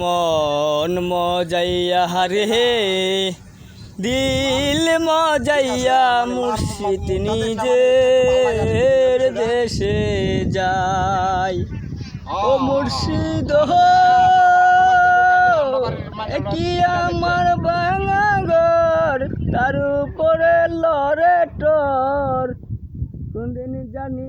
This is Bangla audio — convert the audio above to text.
মন মজাইয়া রে দিল মজাইয়া মুর্শিদ নিজের দেশে যায়। ও মুর্শিদ কি আমার ভাঙা ঘর, তার উপরে লড়ে টর, কোনদিন জানি